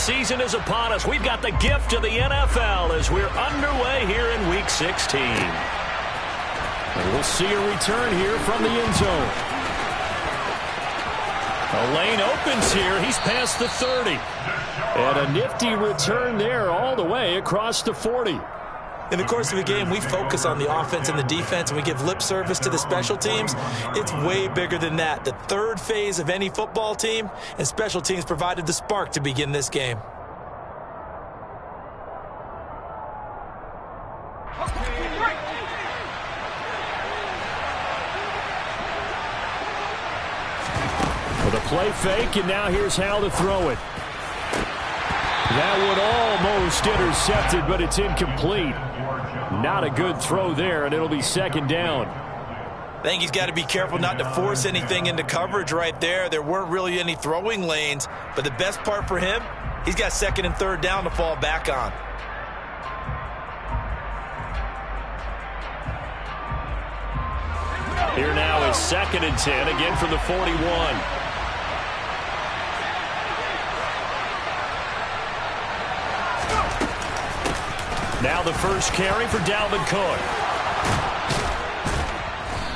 season is upon us. We've got the gift of the NFL as we're underway here in Week 16. And we'll see a return here from the end zone. A lane opens here. He's past the 30. And a nifty return there all the way across the 40. In the course of a game, we focus on the offense and the defense, and we give lip service to the special teams. It's way bigger than that. The third phase of any football team, and special teams provided the spark to begin this game. With a play fake, and now here's how to throw it. That one almost intercepted, but it's incomplete. Not a good throw there, and it'll be second down. I think he's got to be careful not to force anything into coverage right there. There weren't really any throwing lanes, but the best part for him, he's got second and third down to fall back on. Here now is second and 10, again from the 41. Now the first carry for Dalvin Cook.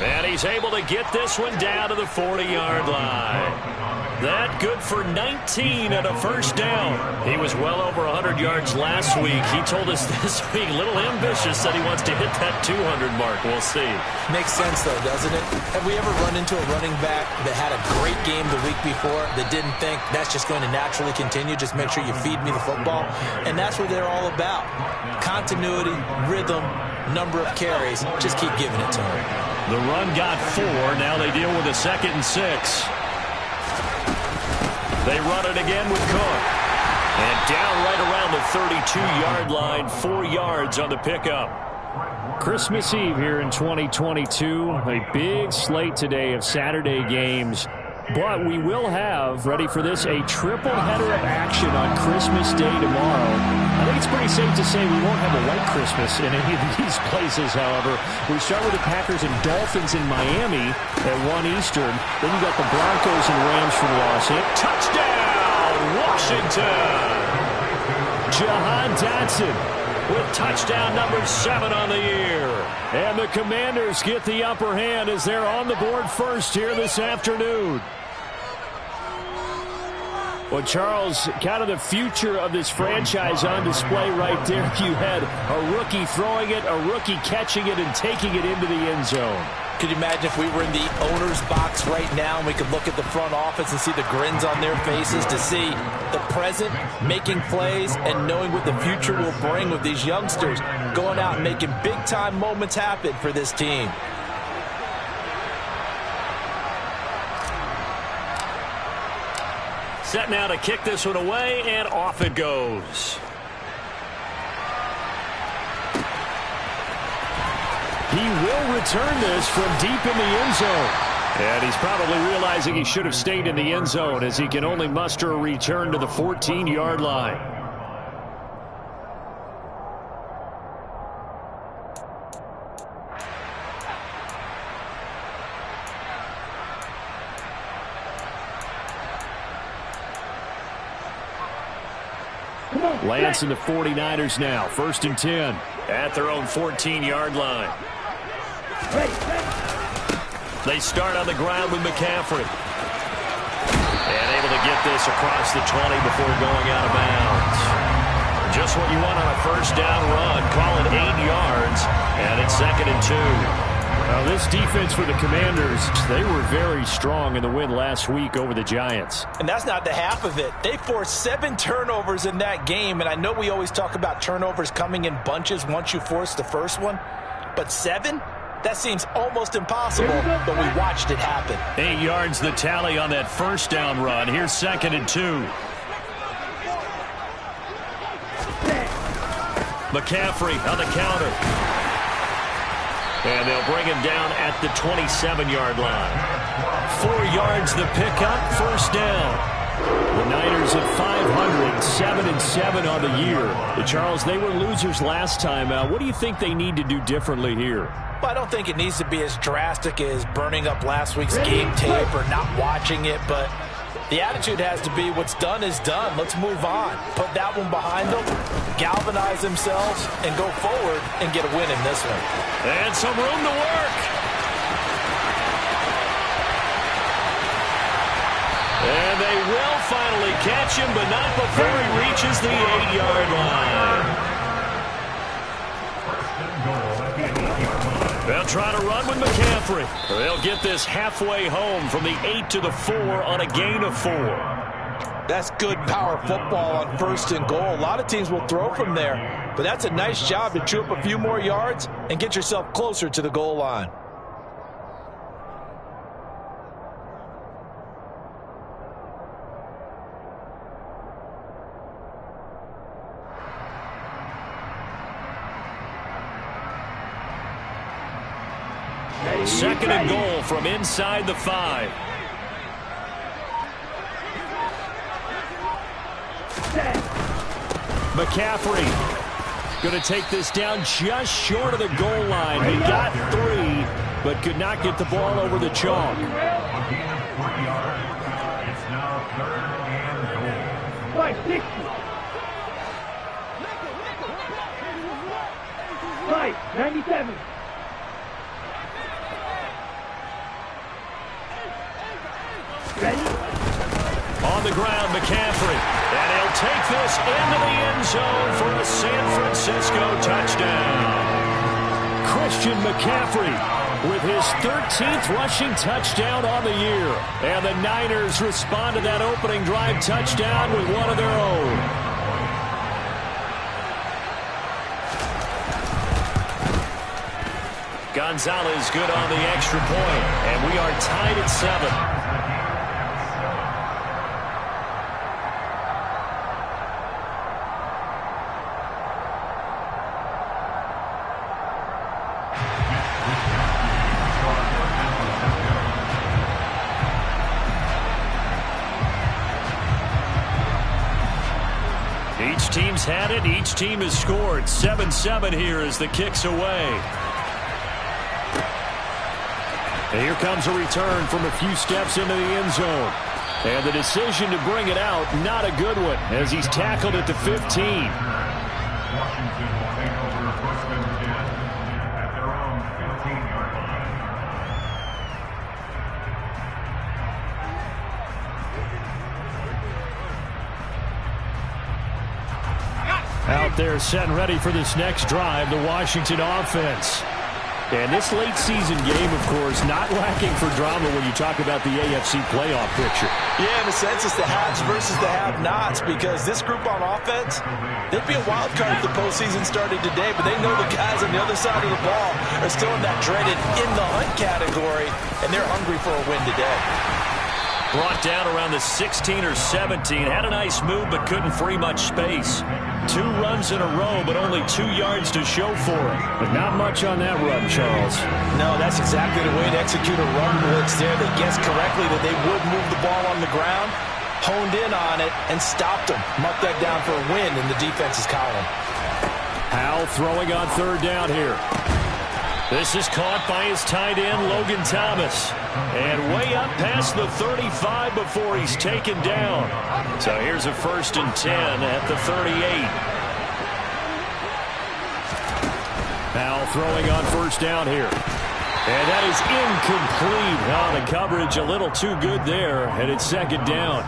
And he's able to get this one down to the 40-yard line. That good for 19 and a first down. He was well over 100 yards last week. He told us this week, a little ambitious, that he wants to hit that 200 mark. We'll see. Makes sense, though, doesn't it? Have we ever run into a running back that had a great game the week before that didn't think that's just going to naturally continue? Just make sure you feed me the football. And that's what they're all about. Continuity, rhythm, number of carries. Just keep giving it to him. The run got 4. Now they deal with a 2nd and 6. They run it again with Cook. And down right around the 32-yard line, 4 yards on the pickup. Christmas Eve here in 2022. A big slate today of Saturday games. But we will have, ready for this, a triple header of action on Christmas Day tomorrow. I think it's pretty safe to say we won't have a white Christmas in any of these places, however. We start with the Packers and Dolphins in Miami at 1 Eastern. Then you got the Broncos and Rams from Los Angeles. Touchdown, Washington! Jahan Dotson with touchdown number 7 on the year. And the Commanders get the upper hand as they're on the board first here this afternoon. Well, Charles, kind of the future of this franchise on display right there. You had a rookie throwing it, a rookie catching it, and taking it into the end zone. Could you imagine if we were in the owner's box right now and we could look at the front office and see the grins on their faces, to see the present making plays and knowing what the future will bring with these youngsters going out and making big-time moments happen for this team. Set now to kick this one away, and off it goes. He will return this from deep in the end zone. And he's probably realizing he should have stayed in the end zone as he can only muster a return to the 14-yard line. Lance and the 49ers now, 1st and 10 at their own 14-yard line. They start on the ground with McCaffrey. And able to get this across the 20 before going out of bounds. Just what you want on a first down run. Call it 8 yards, and it's 2nd and 2. Well, this defense for the Commanders, they were very strong in the win last week over the Giants. And that's not the half of it. They forced 7 turnovers in that game, and I know we always talk about turnovers coming in bunches once you force the first one, but 7? That seems almost impossible, but we watched it happen. 8 yards the tally on that first down run. Here's 2nd and 2. McCaffrey on the counter. And they'll bring him down at the 27-yard line. 4 yards the pickup, first down. The Niners at 500, 7-7 on the year. Charles, they were losers last time. What do you think they need to do differently here? Well, I don't think it needs to be as drastic as burning up last week's game tape or not watching it, but The attitude has to be what's done is done. Let's move on. Put that one behind them, galvanize themselves, and go forward and get a win in this one. And some room to work. And they will finally catch him, but not before he reaches the 8-yard line. They'll try to run with McCaffrey. They'll get this halfway home from the 8 to the 4 on a gain of 4. That's good power football on 1st and goal. A lot of teams will throw from there, but that's a nice job to chew up a few more yards and get yourself closer to the goal line. Second and goal from inside the 5. McCaffrey going to take this down just short of the goal line. He got 3, but could not get the ball over the chalk. It's now 3rd and goal. 560. 597. On the ground, McCaffrey. And he'll take this into the end zone for a San Francisco touchdown. Christian McCaffrey with his 13th rushing touchdown on the year. And the Niners respond to that opening drive touchdown with one of their own. Gonzalez good on the extra point. And we are tied at 7. Each team's had it. Each team has scored. 7-7 here as the kick's away. And here comes a return from a few steps into the end zone. And the decision to bring it out, not a good one, as he's tackled at the 15. Washington will take over 1st and 10 at their own 15-yard line. Out there set and ready for this next drive, the Washington offense. And this late season game, of course, not lacking for drama when you talk about the AFC playoff picture. Yeah, in a sense, it's the haves versus the have-nots, because this group on offense, they'd be a wild card if the postseason started today, but they know the guys on the other side of the ball are still in that dreaded in-the-hunt category, and they're hungry for a win today. Brought down around the 16 or 17. Had a nice move, but couldn't free much space. 2 runs in a row, but only 2 yards to show for it. But not much on that run, Charles. No, that's exactly the way to execute a run blitz there. They guessed correctly that they would move the ball on the ground, honed in on it, and stopped them. Mark that down for a win in the defense's column. Howell throwing on 3rd down here. This is caught by his tight end, Logan Thomas. And way up past the 35 before he's taken down. So here's a 1st and 10 at the 38. Howell throwing on 1st down here. And that is incomplete. Oh, the coverage a little too good there, and it's 2nd down.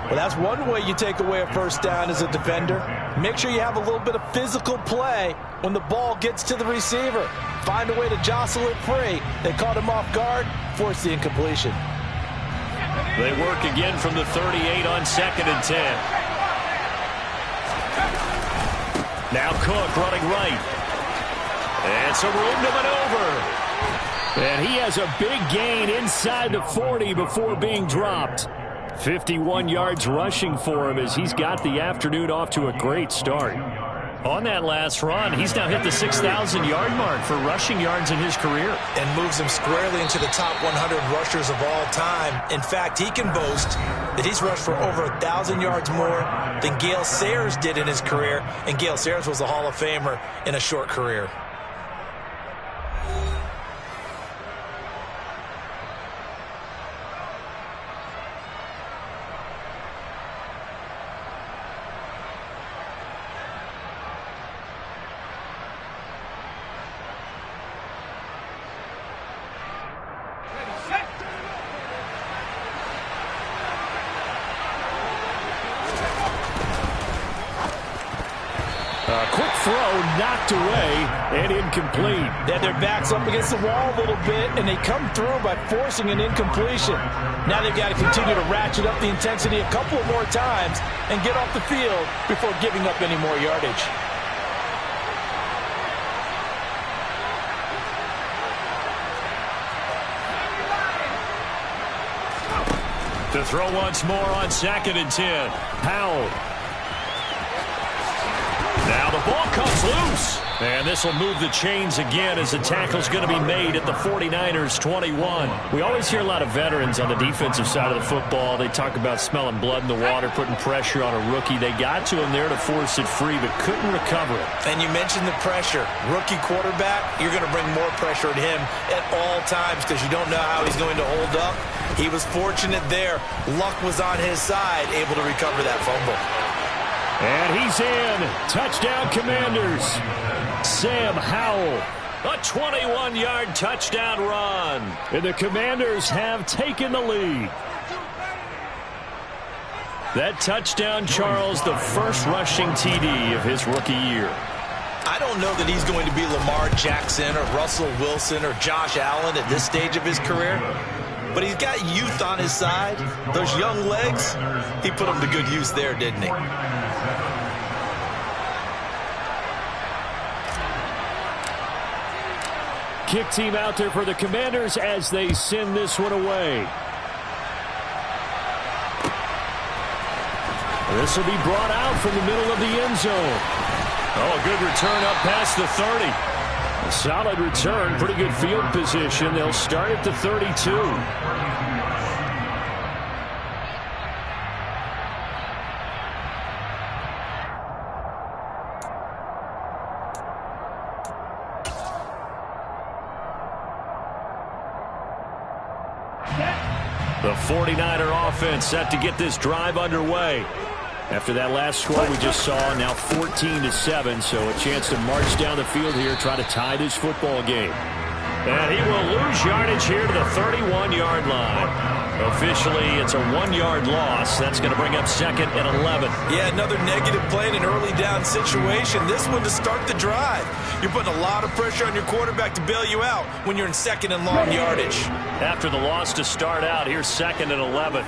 Well, that's one way you take away a 1st down as a defender. Make sure you have a little bit of physical play when the ball gets to the receiver. Find a way to jostle it free. They caught him off guard, forced the incompletion. They work again from the 38 on 2nd and 10. Now Cook running right. And some room to maneuver. And he has a big gain inside the 40 before being dropped. 51 yards rushing for him as he's got the afternoon off to a great start. On that last run, he's now hit the 6,000-yard mark for rushing yards in his career. And moves him squarely into the top 100 rushers of all time. In fact, he can boast that he's rushed for over 1,000 yards more than Gale Sayers did in his career. And Gale Sayers was a Hall of Famer in a short career. throw knocked away and incomplete. They had their backs up against the wall a little bit, and they come through by forcing an incompletion. Now they've got to continue to ratchet up the intensity a couple of more times and get off the field before giving up any more yardage. To throw once more on 2nd and 10. Powell. Now the ball comes loose. And this will move the chains again as the tackle's going to be made at the 49ers 21. We always hear a lot of veterans on the defensive side of the football. They talk about smelling blood in the water, putting pressure on a rookie. They got to him there to force it free, but couldn't recover it. And you mentioned the pressure. Rookie quarterback, you're going to bring more pressure at him at all times because you don't know how he's going to hold up. He was fortunate there. Luck was on his side, able to recover that fumble. And he's in. Touchdown, Commanders. Sam Howell. A 21-yard touchdown run. And the Commanders have taken the lead. That touchdown, Charles, the first rushing TD of his rookie year. I don't know that he's going to be Lamar Jackson or Russell Wilson or Josh Allen at this stage of his career. But he's got youth on his side. Those young legs, he put them to good use there, didn't he? Kick team out there for the Commanders as they send this one away. This will be brought out from the middle of the end zone. Oh, a good return up past the 30. A solid return, pretty good field position. They'll start at the 32. The 49er offense set to get this drive underway. After that last score we just saw, now 14-7, so a chance to march down the field here, try to tie this football game. And he will lose yardage here to the 31-yard line. Officially, it's a 1-yard loss. That's going to bring up 2nd and 11. Yeah, another negative play in an early down situation. This one to start the drive. You're putting a lot of pressure on your quarterback to bail you out when you're in 2nd and long yardage. After the loss to start out, here's 2nd and 11.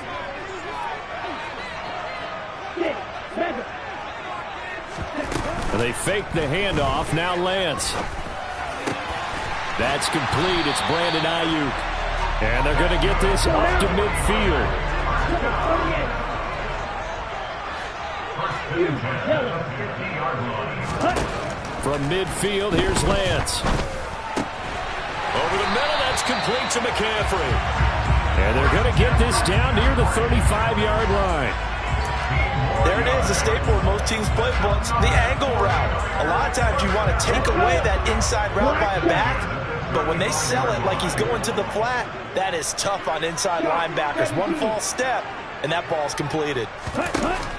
And they fake the handoff. Now Lance. That's complete. It's Brandon Ayuk. And they're going to get this up to midfield. From midfield, here's Lance. Over the middle, that's complete to McCaffrey. And they're going to get this down near the 35-yard line. There it is, a staple in most teams' playbooks, the angle route. A lot of times you want to take away that inside route by a back, but when they sell it like he's going to the flat, that is tough on inside linebackers. One false step, and that ball's completed.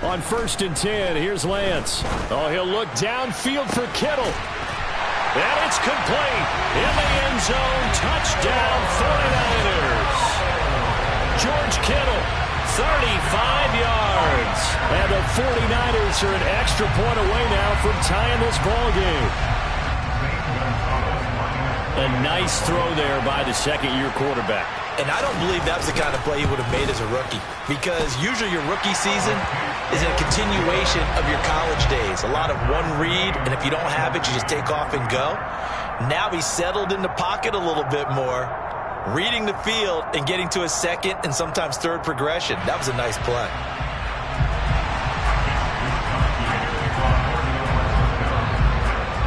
On 1st and 10, here's Lance. Oh, he'll look downfield for Kittle. And it's complete. In the end zone, touchdown 49ers. George Kittle, 35 yards. And the 49ers are an extra point away now from tying this ball game. A nice throw there by the second-year quarterback. And I don't believe that was the kind of play he would have made as a rookie, because usually your rookie season is a continuation of your college days. A lot of one read, and if you don't have it, you just take off and go. Now he's settled in the pocket a little bit more, reading the field and getting to a second and sometimes third progression. That was a nice play.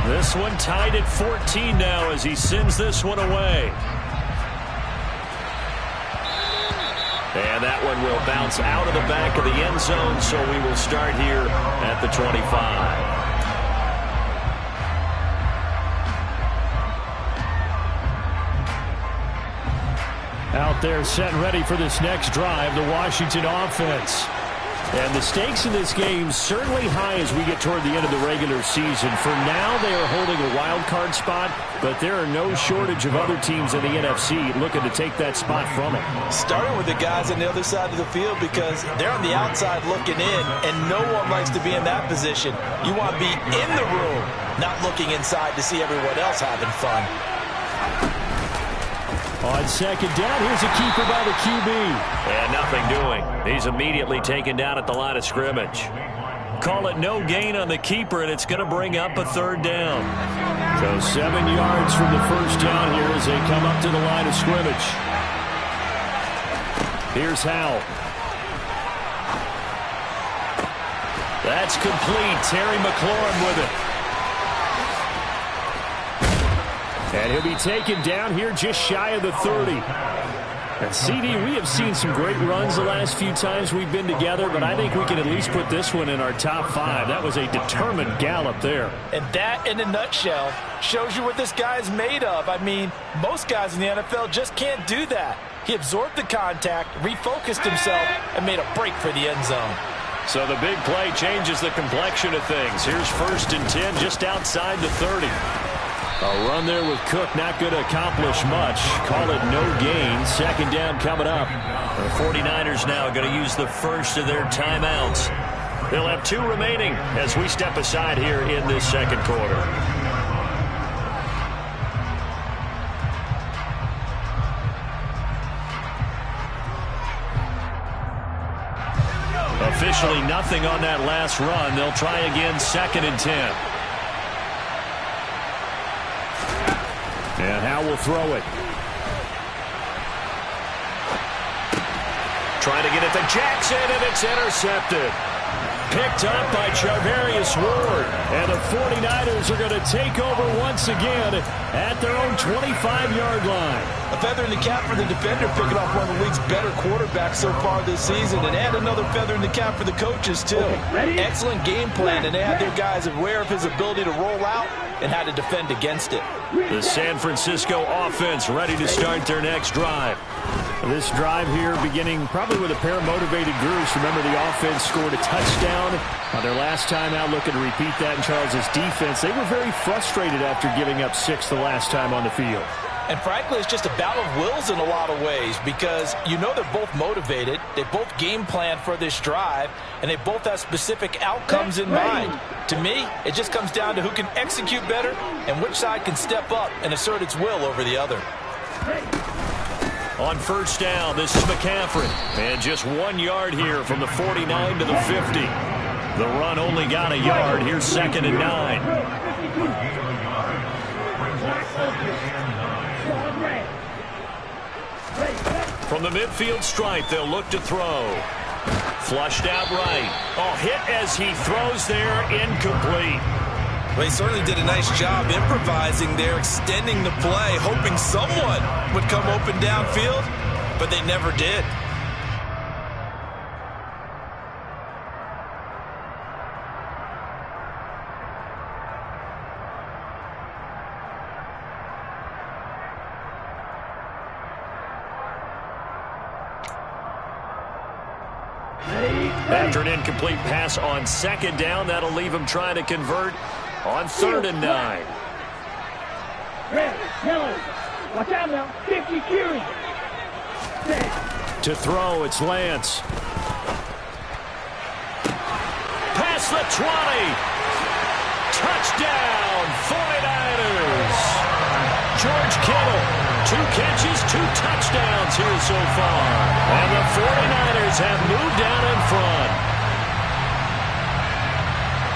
This one tied at 14 now as he sends this one away. And that one will bounce out of the back of the end zone, so we will start here at the 25. Out there set and ready for this next drive, the Washington offense. And the stakes in this game certainly high as we get toward the end of the regular season. For now, they are holding a wild card spot, but there are no shortage of other teams in the NFC looking to take that spot from them. Starting with the guys on the other side of the field because they're on the outside looking in, and no one likes to be in that position. You want to be in the room, not looking inside to see everyone else having fun. On second down, here's a keeper by the QB. And nothing doing. He's immediately taken down at the line of scrimmage. Call it no gain on the keeper, and it's going to bring up a third down. So 7 yards from the first down here as they come up to the line of scrimmage. Here's Howell. That's complete. Terry McLaurin with it. And he'll be taken down here just shy of the 30. And CD, we have seen some great runs the last few times we've been together, but I think we can at least put this one in our top 5. That was a determined gallop there. And that, in a nutshell, shows you what this guy's made of. I mean, most guys in the NFL just can't do that. He absorbed the contact, refocused himself, and made a break for the end zone. So the big play changes the complexion of things. Here's 1st and 10 just outside the 30. A run there with Cook, not going to accomplish much. Call it no gain. Second down coming up. The 49ers now going to use the first of their timeouts. They'll have 2 remaining as we step aside here in this second quarter. Officially nothing on that last run. They'll try again 2nd and 10. And Howell will throw it. Trying to get it to Jackson, and it's intercepted. Picked up by Charvarius Ward. And the 49ers are going to take over once again at their own 25-yard line. A feather in the cap for the defender, picking off one of the league's better quarterbacks so far this season, and add another feather in the cap for the coaches, too. Excellent game plan, and they had their guys aware of his ability to roll out and how to defend against it. The San Francisco offense ready to start their next drive. This drive here beginning probably with a pair of motivated groups. Remember, the offense scored a touchdown on their last time out, looking to repeat that in Charles' defense. They were very frustrated after giving up 6 the last time on the field. And frankly, it's just a battle of wills in a lot of ways because you know they're both motivated, they both game plan for this drive, and they both have specific outcomes in mind. To me, it just comes down to who can execute better and which side can step up and assert its will over the other. On first down, this is McCaffrey. And just 1 yard here from the 49 to the 50. The run only got a yard. Here's 2nd and 9. From the midfield stripe, they'll look to throw. Flushed out right. Oh, hit as he throws there, incomplete. Well, he certainly did a nice job improvising there, extending the play, hoping someone would come open downfield, but they never did. After an incomplete pass on 2nd down, that'll leave him trying to convert on 3rd and 9. Watch out now. 50 carries. To throw, it's Lance. Past the 20. Touchdown, 49ers. George Kittle, 2 catches, 2 touchdowns here so far. And the 49ers have moved down in front.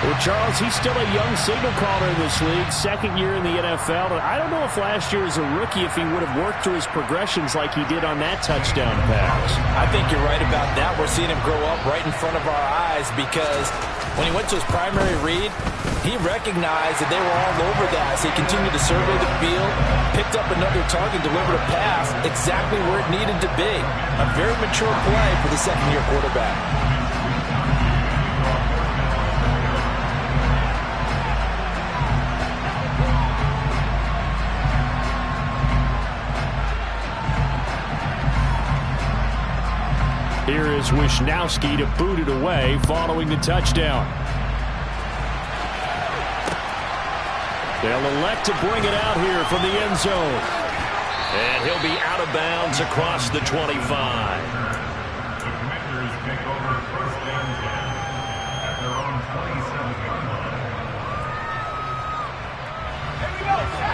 Well, Charles, he's still a young signal caller in this league, 2nd year in the NFL. But I don't know if last year as a rookie, if he would have worked through his progressions like he did on that touchdown pass. I think you're right about that. We're seeing him grow up right in front of our eyes because when he went to his primary read, he recognized that they were all over that. So he continued to survey the field, picked up another target, delivered a pass exactly where it needed to be. A very mature play for the 2nd-year quarterback. Here is Wisnowski to boot it away following the touchdown. They'll elect to bring it out here from the end zone. And he'll be out of bounds across the 25. The Commanders take over first and 10 at their own 27-yard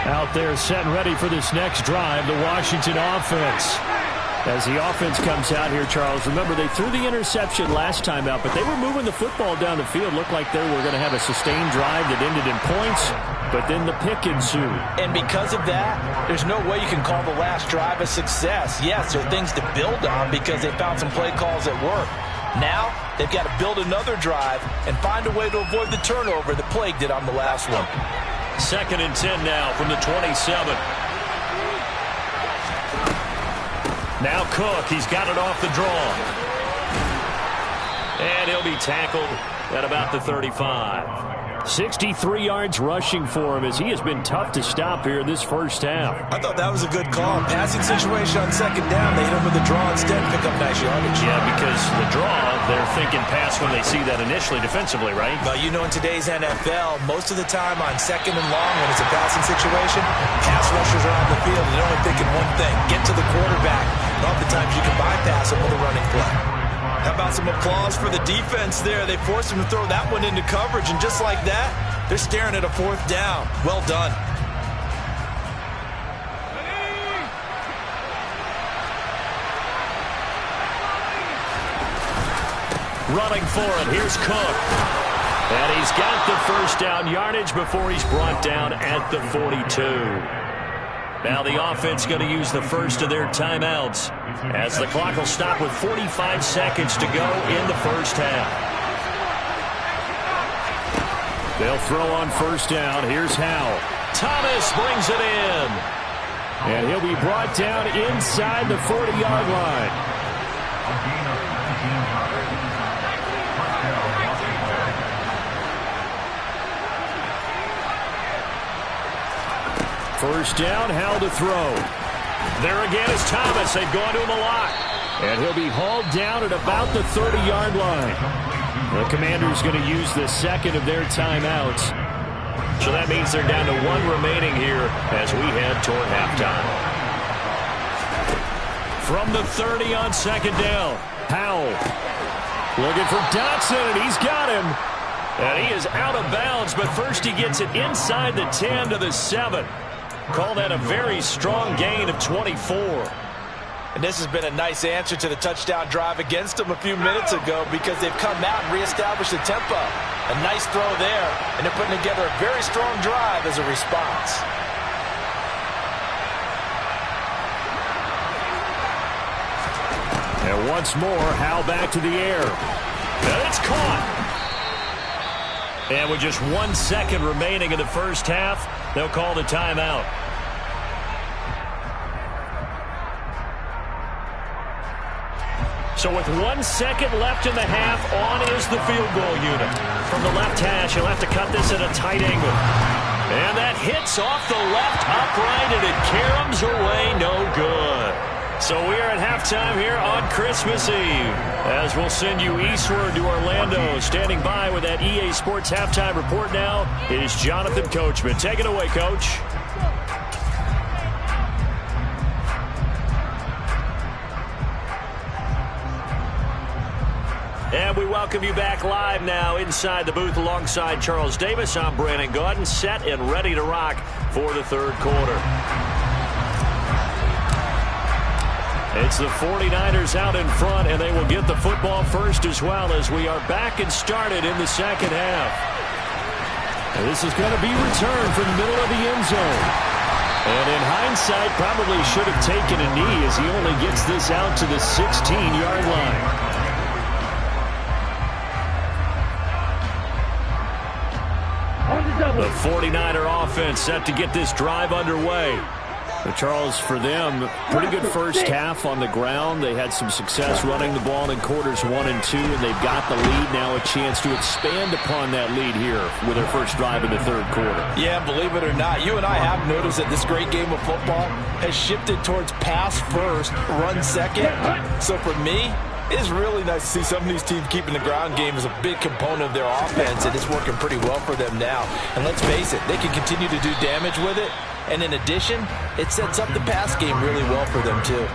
line. Out there set and ready for this next drive, the Washington offense. As the offense comes out here, Charles, remember they threw the interception last time out, but they were moving the football down the field. Looked like they were going to have a sustained drive that ended in points, but then the pick ensued. And because of that, there's no way you can call the last drive a success. Yes, there are things to build on because they found some play calls that work. Now, they've got to build another drive and find a way to avoid the turnover that plagued it on the last one. 2nd and 10 now from the 27. Now Cook, he's got it off the draw. And he'll be tackled at about the 35. 63 yards rushing for him as he has been tough to stop here in this first half. I thought that was a good call. Passing situation on 2nd down. They hit him with the draw instead, pick up nice yardage. Yeah, because the draw, they're thinking pass when they see that initially defensively, right? But you know, in today's NFL, most of the time on 2nd and long, when it's a passing situation, pass rushers are on the field and they're only thinking one thing, get to the quarterback. And oftentimes you can bypass him with a running play. How about some applause for the defense there? They forced him to throw that one into coverage, and just like that, they're staring at a 4th down. Well done. Running for it, here's Cook. And he's got the first down yardage before he's brought down at the 42. Now the offense going to use the first of their timeouts as the clock will stop with 45 seconds to go in the first half. They'll throw on first down. Here's Howell. Thomas brings it in. And he'll be brought down inside the 40-yard line. First down, Howell to throw. There again is Thomas. They've gone to him a lot. And he'll be hauled down at about the 30-yard line. The Commanders going to use the second of their timeouts. So that means they're down to 1 remaining here as we head toward halftime. From the 30 on 2nd down, Howell looking for Dotson, and he's got him. And he is out of bounds, but first he gets it inside the 10 to the 7. Call that a very strong gain of 24. And this has been a nice answer to the touchdown drive against them a few minutes ago because they've come out and reestablished the tempo. A nice throw there, and they're putting together a very strong drive as a response. And once more, Howell back to the air. And it's caught. And with just 1 second remaining in the first half, they'll call the timeout. So with 1 second left in the half, on is the field goal unit. From the left hash, he'll have to cut this at a tight angle. And that hits off the left upright, and it caroms away no good. So we are at halftime here on Christmas Eve, as we'll send you eastward to Orlando. Standing by with that EA Sports halftime report now is Jonathan Coachman. Take it away, Coach. And we welcome you back live now inside the booth alongside Charles Davis. I'm Brandon Gaudin, set and ready to rock for the third quarter. It's the 49ers out in front, and they will get the football first as well as we are back and started in the second half. And this is going to be returned from the middle of the end zone. And in hindsight, probably should have taken a knee as he only gets this out to the 16-yard line. The 49er offense set to get this drive underway. But Charles, for them, pretty good first half on the ground. They had some success running the ball in quarters 1 and 2, and they've got the lead now, a chance to expand upon that lead here with their first drive in the third quarter. Yeah, believe it or not, you and I have noticed that this great game of football has shifted towards pass first, run second. So for me, It is really nice to see some of these teams keeping the ground game as a big component of their offense, and it's working pretty well for them now. And let's face it, they can continue to do damage with it. And in addition, it sets up the pass game really well for them, too.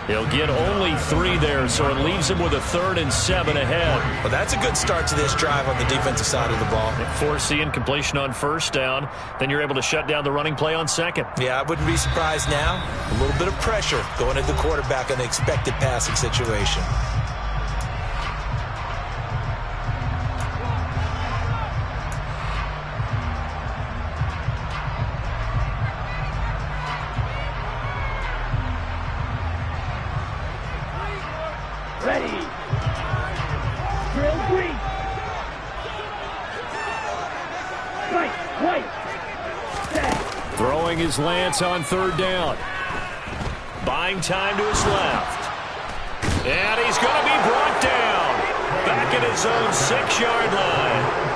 He'll get only 3 there, so it leaves him with a 3rd and 7 ahead. Well, that's a good start to this drive on the defensive side of the ball. Force the incompletion on 1st down. Then you're able to shut down the running play on 2nd. Yeah, I wouldn't be surprised now. A little bit of pressure going at the quarterback on the expected passing situation. Ready. Drill 3. Right. Set. Throwing his Lance on 3rd down. Buying time to his left. And he's going to be brought down. Back at his own 6-yard line.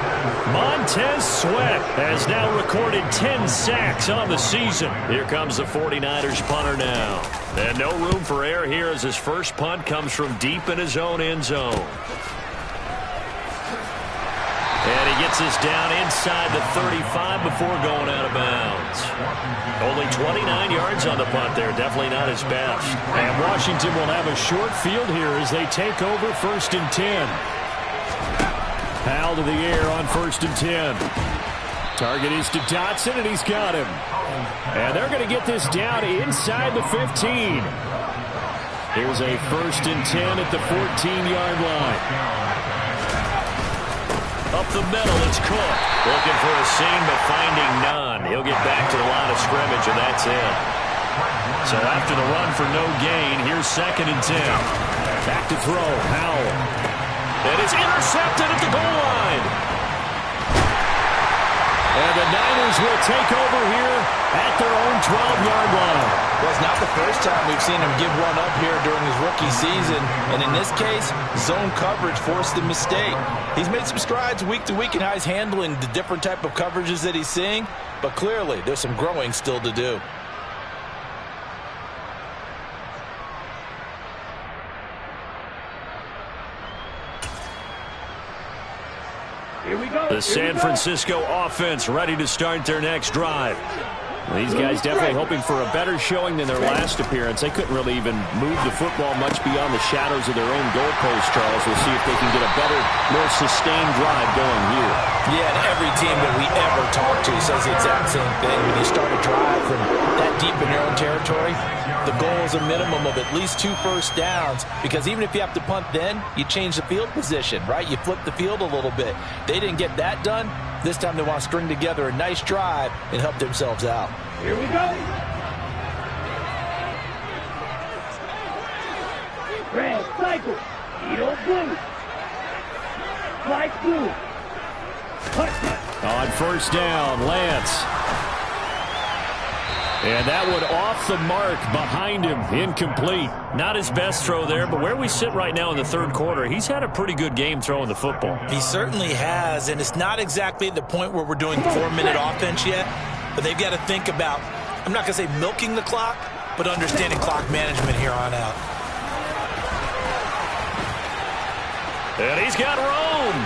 Montez Sweat has now recorded 10 sacks on the season. Here comes the 49ers punter now. And no room for error here as his first punt comes from deep in his own end zone. And he gets this down inside the 35 before going out of bounds. Only 29 yards on the punt there. Definitely not his best. And Washington will have a short field here as they take over 1st and 10. Powell to the air on 1st and 10. Target is to Dotson, and he's got him. And they're going to get this down inside the 15. Here's a 1st and 10 at the 14-yard line. Up the middle, it's Cook. Looking for a seam, but finding none. He'll get back to the line of scrimmage, and that's it. So after the run for no gain, here's 2nd and 10. Back to throw, Powell. It is intercepted at the goal line. And the Niners will take over here at their own 12-yard line. Well, it's not the first time we've seen him give one up here during his rookie season. And in this case, zone coverage forced the mistake. He's made some strides week to week in how he's handling the different type of coverages that he's seeing. But clearly, there's some growing still to do. Here we go. The San Francisco offense ready to start their next drive. These guys definitely hoping for a better showing than their last appearance. They couldn't really even move the football much beyond the shadows of their own goalpost, Charles. We'll see if they can get a better, more sustained drive going here. Yeah, and every team that we ever talk to says the exact same thing. When you start a drive from that deep in your own territory, the goal is a minimum of at least 2 first downs, because even if you have to punt then, you change the field position, right? You flip the field a little bit. They didn't get that done. This time they want to string together a nice drive and help themselves out. Here we go. Red, cycle. Edo blue. Light blue. On 1st down, Lance. And that one off the mark behind him, incomplete. Not his best throw there, but where we sit right now in the 3rd quarter, he's had a pretty good game throwing the football. He certainly has, and it's not exactly at the point where we're doing 4-minute offense yet, but they've got to think about, I'm not going to say milking the clock, but understanding clock management here on out. And he's got Rome.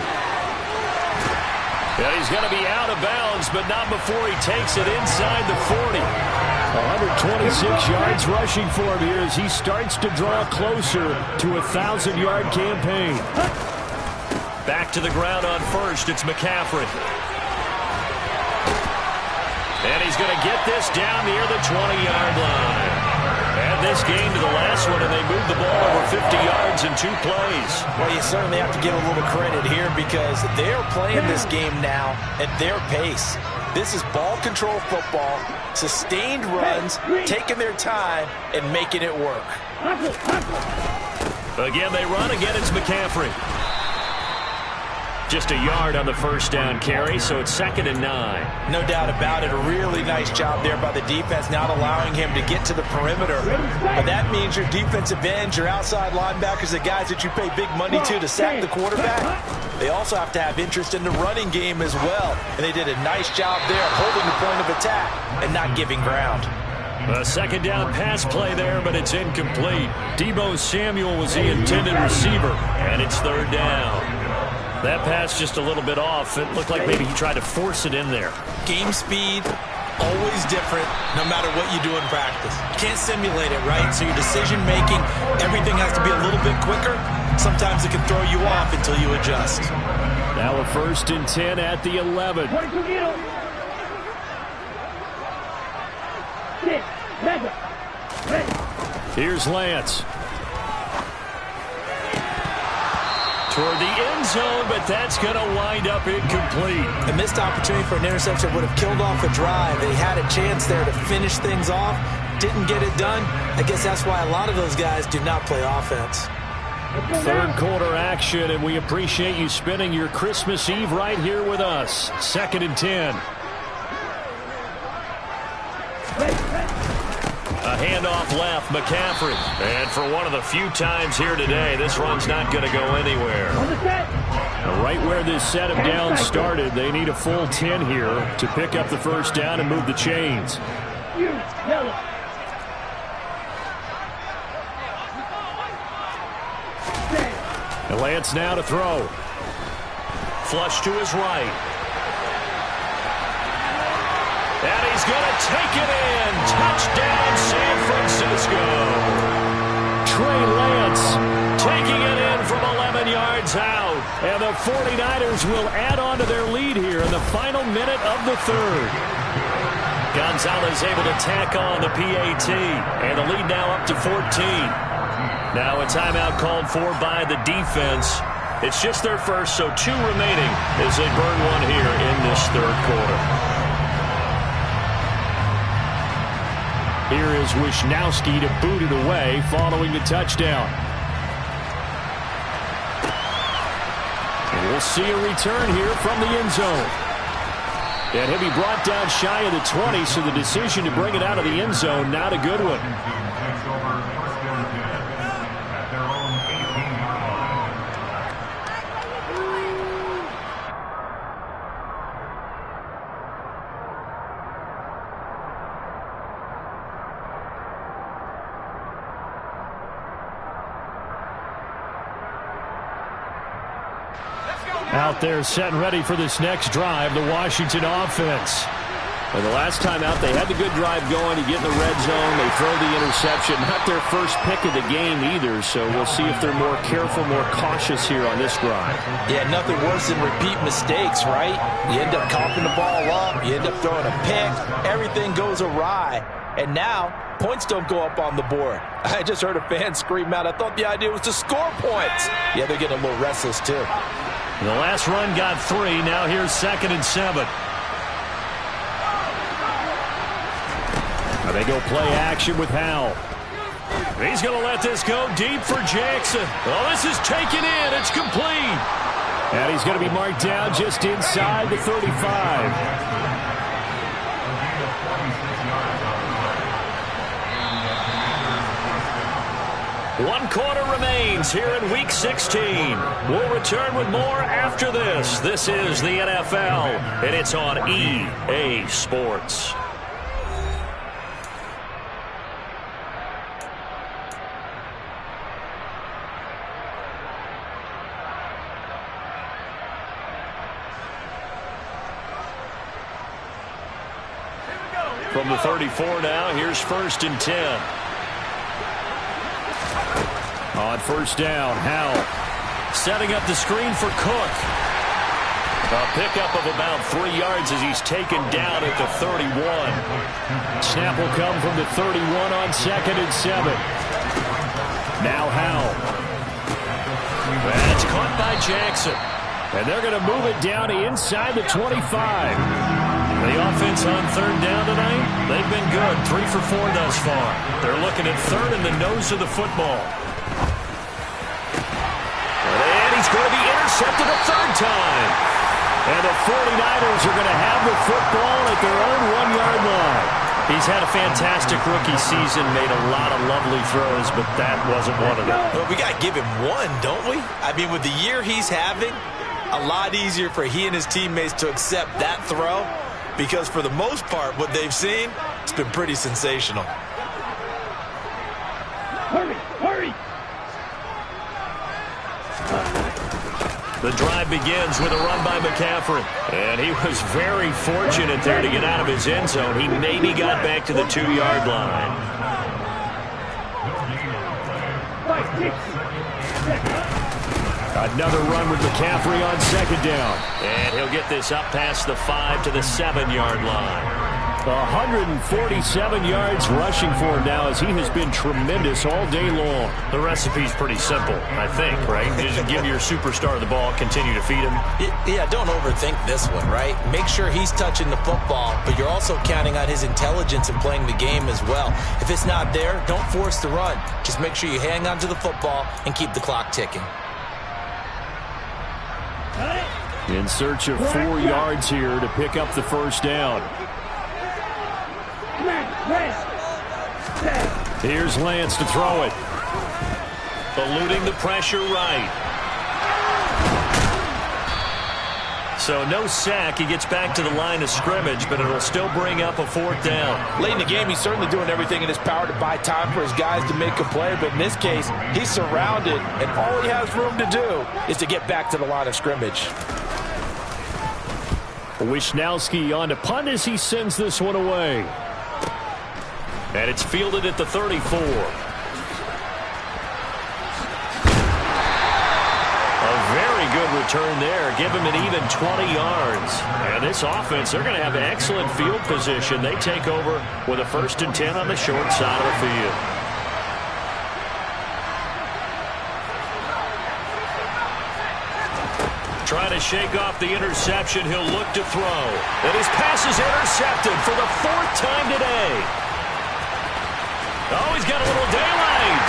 And he's going to be out of bounds, but not before he takes it inside the 40. 126 yards rushing for him here as he starts to draw closer to a 1,000-yard campaign. Back to the ground on 1st, it's McCaffrey. And he's going to get this down near the 20-yard line. Add this game to the last one, and they moved the ball over 50 yards in 2 plays. Well, you certainly have to give a little credit here because they're playing this game now at their pace. This is ball control football, sustained runs, taking their time, and making it work. Again, they run. Again, it's McCaffrey. Just a yard on the 1st down carry, so it's 2nd and 9. No doubt about it. A really nice job there by the defense, not allowing him to get to the perimeter. But that means your defensive ends, your outside linebackers, the guys that you pay big money to sack the quarterback, they also have to have interest in the running game as well. And they did a nice job there holding the point of attack and not giving ground. A second down pass play there, but it's incomplete. Deebo Samuel was the intended receiver, and it's third down. That pass just a little bit off. It looked like maybe he tried to force it in there. Game speed, always different, no matter what you do in practice. You can't simulate it, right? So your decision-making, everything has to be a little bit quicker. Sometimes it can throw you off until you adjust. Now a 1st and 10 at the 11. Here's Lance. Toward the end zone, but that's going to wind up incomplete. A missed opportunity for an interception would have killed off a drive. They had a chance there to finish things off. Didn't get it done. I guess that's why a lot of those guys do not play offense. Third quarter action, and we appreciate you spending your Christmas Eve right here with us. 2nd and 10. A handoff left, McCaffrey. And for one of the few times here today, this run's not going to go anywhere. Right where this set of downs started, they need a full 10 here to pick up the first down and move the chains. And Lance now to throw. Flush to his right. And he's going to take it in. Touchdown, San Francisco. Trey Lance taking it in from 11 yards out. And the 49ers will add on to their lead here in the final minute of the third. Gonzalez able to tack on the PAT. And the lead now up to 14. Now a timeout called for by the defense. It's just their first, so 2 remaining as they burn one here in this third quarter. Here is Wisnowski to boot it away following the touchdown. And we'll see a return here from the end zone. And he'll be brought down shy of the 20, so the decision to bring it out of the end zone, not a good one. Out there set and ready for this next drive, the Washington offense. And the last time out, they had the good drive going. You get in the red zone, they throw the interception. Not their first pick of the game either, so we'll see if they're more careful, more cautious here on this drive. Yeah, nothing worse than repeat mistakes, right? You end up coughing the ball up, you end up throwing a pick, everything goes awry. And now, points don't go up on the board. I just heard a fan scream out, I thought the idea was to score points. Yeah, they're getting a little restless too. The last run got 3. Now here's 2nd and 7. Now they go play action with Howell. He's going to let this go deep for Jackson. Oh, this is taken in. It's complete. And he's going to be marked down just inside the 35. 1 quarter remains here in Week 16. We'll return with more after this. This is the NFL, and it's on EA Sports. From the 34 now, here's 1st and 10. On first down, Howell setting up the screen for Cook. A pickup of about 3 yards as he's taken down at the 31. Snap will come from the 31 on 2nd and 7. Now Howell. That's caught by Jackson. And they're going to move it down to inside the 25. The offense on 3rd down tonight, they've been good. 3 for 4 thus far. They're looking at 3rd in the nose of the football. And he's going to be intercepted a 3rd time. And the 49ers are going to have the football at their own 1-yard line. He's had a fantastic rookie season, made a lot of lovely throws, but that wasn't one of them. Well, we got to give him one, don't we? I mean, with the year he's having, a lot easier for he and his teammates to accept that throw, because for the most part, what they've seen, It's been pretty sensational. Hurry, hurry. The drive begins with a run by McCaffrey. And he was very fortunate there to get out of his end zone. He maybe got back to the 2-yard line. Another run with McCaffrey on second down. And he'll get this up past the 5 to the 7-yard line. 147 yards rushing for him now as he has been tremendous all day long. The recipe's pretty simple, I think, right? Just give your superstar the ball, continue to feed him. Yeah, don't overthink this one, right? Make sure he's touching the football, but you're also counting on his intelligence in playing the game as well. If it's not there, don't force the run. Just make sure you hang on to the football and keep the clock ticking. In search of 4 yards here to pick up the first down. Here's Lance to throw it. Eluding the pressure right. So no sack. He gets back to the line of scrimmage, but it'll still bring up a 4th down. Late in the game, he's certainly doing everything in his power to buy time for his guys to make a play, but in this case, he's surrounded, and all he has room to do is to get back to the line of scrimmage. Wisnowski on to punt as he sends this one away. And it's fielded at the 34. A very good return there. Give him an even 20 yards. And this offense, they're going to have an excellent field position. They take over with a 1st and 10 on the short side of the field. Trying to shake off the interception. He'll look to throw. And his pass is intercepted for the 4th time today. Oh, he's got a little daylight.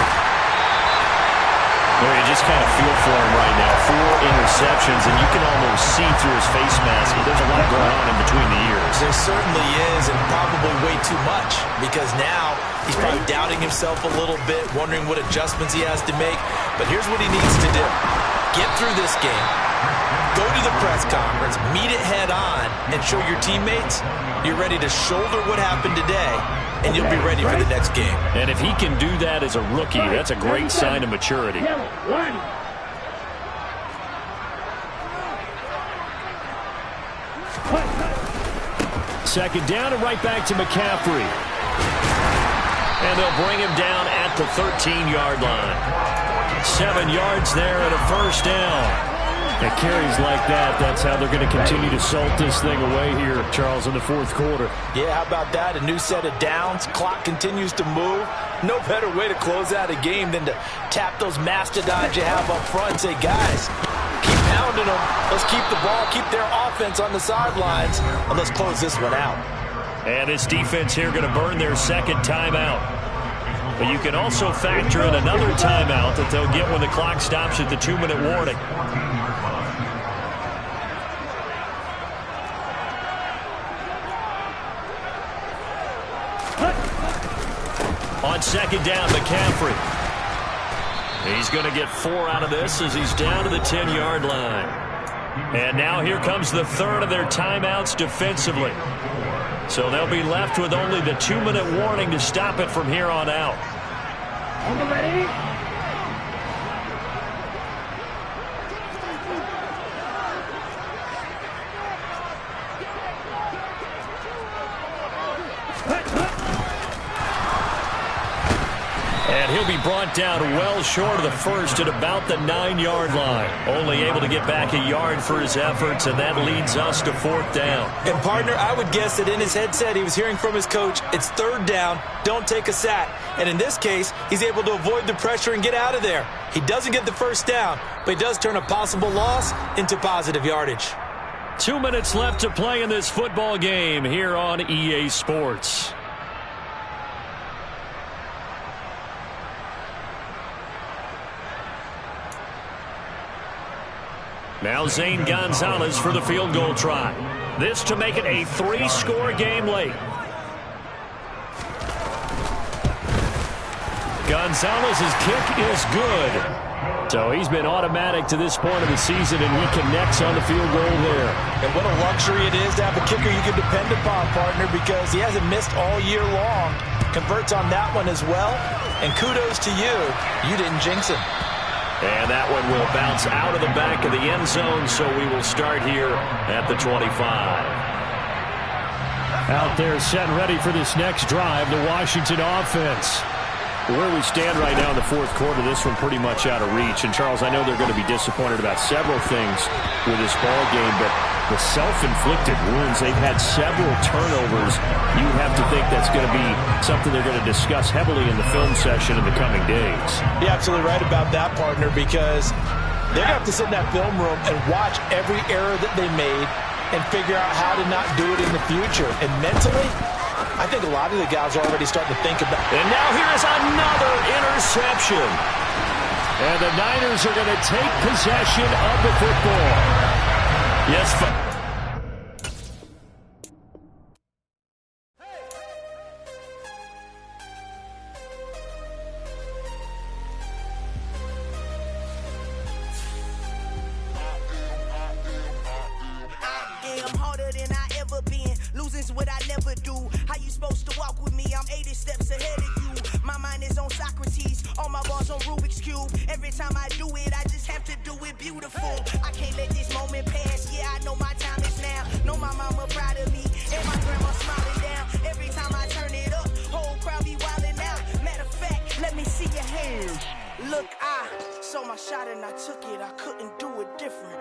Well, you just kind of feel for him right now. 4 interceptions, and you can almost see through his face mask. There's a lot going on in between the ears. There certainly is, and probably way too much, because now he's probably doubting himself a little bit, wondering what adjustments he has to make. But here's what he needs to do. Get through this game. Go to the press conference, meet it head on, and show your teammates you're ready to shoulder what happened today, and you'll be ready for the next game. And if he can do that as a rookie, that's a great sign of maturity. Second down and right back to McCaffrey. And they'll bring him down at the 13-yard line. 7 yards there and a 1st down. At carries like that, that's how they're going to continue to salt this thing away here, Charles, in the 4th quarter. Yeah, how about that? A new set of downs. Clock continues to move. No better way to close out a game than to tap those mastodons you have up front and say, guys, keep pounding them. Let's keep the ball, keep their offense on the sidelines, and let's close this one out. And this defense here going to burn their 2nd timeout. But you can also factor in another timeout that they'll get when the clock stops at the 2-minute warning. On 2nd down, McCaffrey. He's going to get 4 out of this as he's down to the 10-yard line. And now here comes the 3rd of their timeouts defensively. So they'll be left with only the 2-minute warning to stop it from here on out. Ready? And he'll be brought down well short of the 1st at about the 9-yard line. Only able to get back a yard for his efforts, and that leads us to 4th down. And, partner, I would guess that in his headset he was hearing from his coach, it's 3rd down, don't take a sack. And in this case, he's able to avoid the pressure and get out of there. He doesn't get the 1st down, but he does turn a possible loss into positive yardage. 2 minutes left to play in this football game here on EA Sports. Now Zane Gonzalez for the field goal try. This to make it a 3-score game late. Gonzalez's kick is good. So he's been automatic to this point of the season, and he connects on the field goal there. And what a luxury it is to have a kicker you can depend upon, partner, because he hasn't missed all year long. Converts on that one as well. And kudos to you. You didn't jinx him. And that one will bounce out of the back of the end zone, so we will start here at the 25. Out there set and ready for this next drive, the Washington offense. Where we stand right now in the fourth quarter, this one pretty much out of reach. And, Charles, I know they're going to be disappointed about several things with this ball game, but the self-inflicted wounds, they've had several turnovers. You have to think that's going to be something they're going to discuss heavily in the film session in the coming days. You're absolutely right about that, partner, because they're going to have to sit in that film room and watch every error that they made and figure out how to not do it in the future. And mentally, I think a lot of the guys are already starting to think about it. And now here's another interception. And the Niners are going to take possession of the football. Yes, I'm harder than I ever been. Losing's what I never do. How you supposed to walk with me? I'm 80 steps ahead of you. My mind is on Socrates. All my bars on Rubik's Cube. Every time I do it, I just have to do it beautiful. I can't let this moment pass. Yeah, I know my time is now. Know my mama proud of me. And my grandma smiling down. Every time I turn it up, whole crowd be wilding out. Matter of fact, let me see your hands. Look, I saw my shot and I took it. I couldn't do it different.